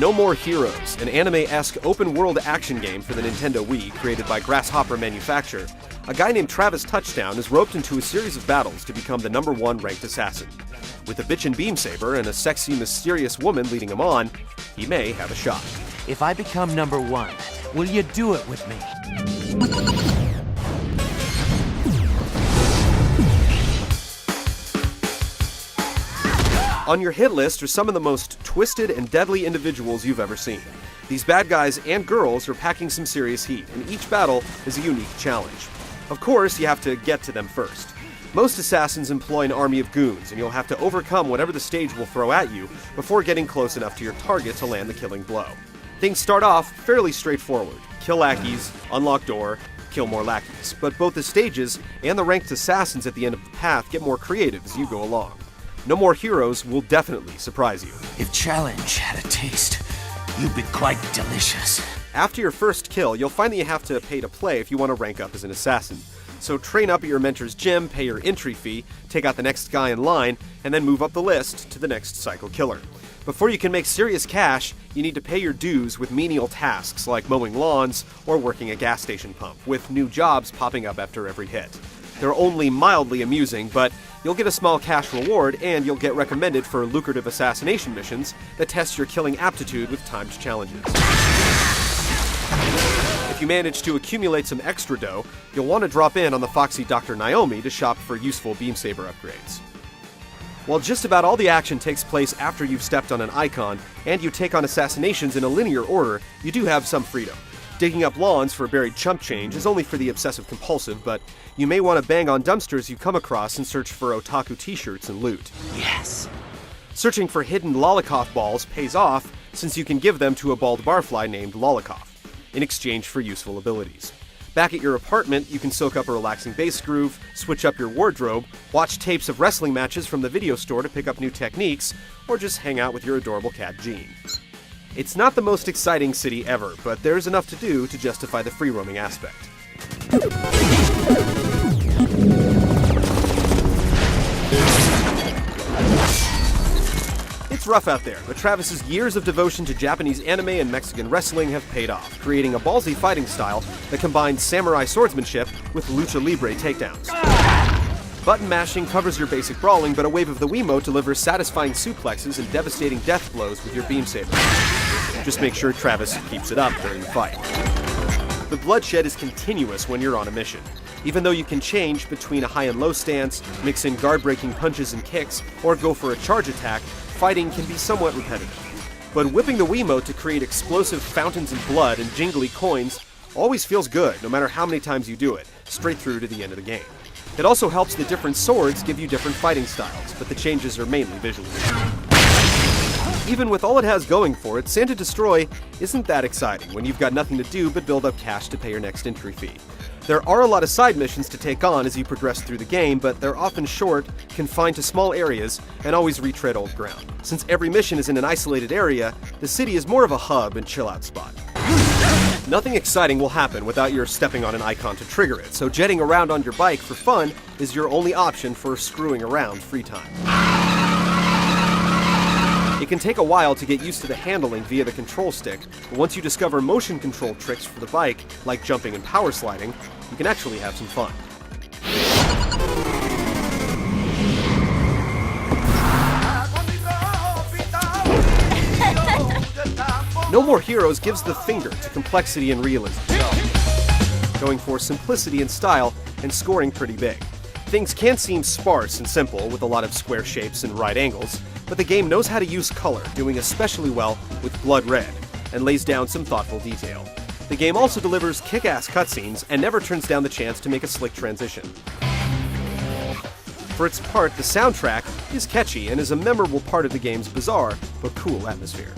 No More Heroes, an anime-esque open-world action game for the Nintendo Wii created by Grasshopper Manufacture, a guy named Travis Touchdown is roped into a series of battles to become the #1 ranked assassin. With a bitchin' beam saber and a sexy, mysterious woman leading him on, he may have a shot. If I become #1, will you do it with me? On your hit list are some of the most twisted and deadly individuals you've ever seen. These bad guys and girls are packing some serious heat, and each battle is a unique challenge. Of course, you have to get to them first. Most assassins employ an army of goons, and you'll have to overcome whatever the stage will throw at you before getting close enough to your target to land the killing blow. Things start off fairly straightforward. Kill lackeys, unlock door, kill more lackeys. But both the stages and the ranked assassins at the end of the path get more creative as you go along. No More Heroes will definitely surprise you. If challenge had a taste, you'd be quite delicious. After your first kill, you'll find that you have to pay to play if you want to rank up as an assassin. So train up at your mentor's gym, pay your entry fee, take out the next guy in line, and then move up the list to the next psycho killer. Before you can make serious cash, you need to pay your dues with menial tasks like mowing lawns or working a gas station pump, with new jobs popping up after every hit. They're only mildly amusing, but you'll get a small cash reward and you'll get recommended for lucrative assassination missions that test your killing aptitude with timed challenges. If you manage to accumulate some extra dough, you'll want to drop in on the foxy Dr. Naomi to shop for useful beam saber upgrades. While just about all the action takes place after you've stepped on an icon, and you take on assassinations in a linear order, you do have some freedom. Digging up lawns for a buried chump change is only for the obsessive-compulsive, but you may want to bang on dumpsters you come across and search for otaku t-shirts and loot. Yes. Searching for hidden Lolikoff balls pays off, since you can give them to a bald barfly named Lolikoff, in exchange for useful abilities. Back at your apartment, you can soak up a relaxing bass groove, switch up your wardrobe, watch tapes of wrestling matches from the video store to pick up new techniques, or just hang out with your adorable cat Jean. It's not the most exciting city ever, but there's enough to do to justify the free-roaming aspect. It's rough out there, but Travis's years of devotion to Japanese anime and Mexican wrestling have paid off, creating a ballsy fighting style that combines samurai swordsmanship with lucha libre takedowns. Button mashing covers your basic brawling, but a wave of the Wiimote delivers satisfying suplexes and devastating death blows with your beam saber. Just make sure Travis keeps it up during the fight. The bloodshed is continuous when you're on a mission. Even though you can change between a high and low stance, mix in guard-breaking punches and kicks, or go for a charge attack, fighting can be somewhat repetitive. But whipping the Wiimote to create explosive fountains of blood and jingly coins always feels good, no matter how many times you do it, straight through to the end of the game. It also helps that different swords give you different fighting styles, but the changes are mainly visual. Even with all it has going for it, Santa Destroy isn't that exciting when you've got nothing to do but build up cash to pay your next entry fee. There are a lot of side missions to take on as you progress through the game, but they're often short, confined to small areas, and always retread old ground. Since every mission is in an isolated area, the city is more of a hub and chill-out spot. Nothing exciting will happen without your stepping on an icon to trigger it, so jetting around on your bike for fun is your only option for screwing around free time. It can take a while to get used to the handling via the control stick, but once you discover motion control tricks for the bike, like jumping and power sliding, you can actually have some fun. No More Heroes gives the finger to complexity and realism, going for simplicity and style and scoring pretty big. Things can seem sparse and simple with a lot of square shapes and right angles, but the game knows how to use color, doing especially well with blood red, and lays down some thoughtful detail. The game also delivers kick-ass cutscenes and never turns down the chance to make a slick transition. For its part, the soundtrack is catchy and is a memorable part of the game's bizarre but cool atmosphere.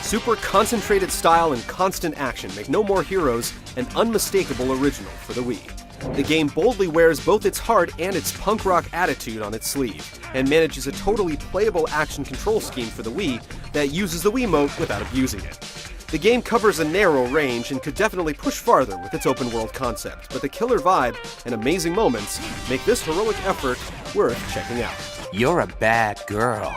Super concentrated style and constant action make No More Heroes an unmistakable original for the Wii. The game boldly wears both its heart and its punk rock attitude on its sleeve, and manages a totally playable action control scheme for the Wii that uses the Wiimote without abusing it. The game covers a narrow range and could definitely push farther with its open world concept, but the killer vibe and amazing moments make this heroic effort worth checking out. You're a bad girl.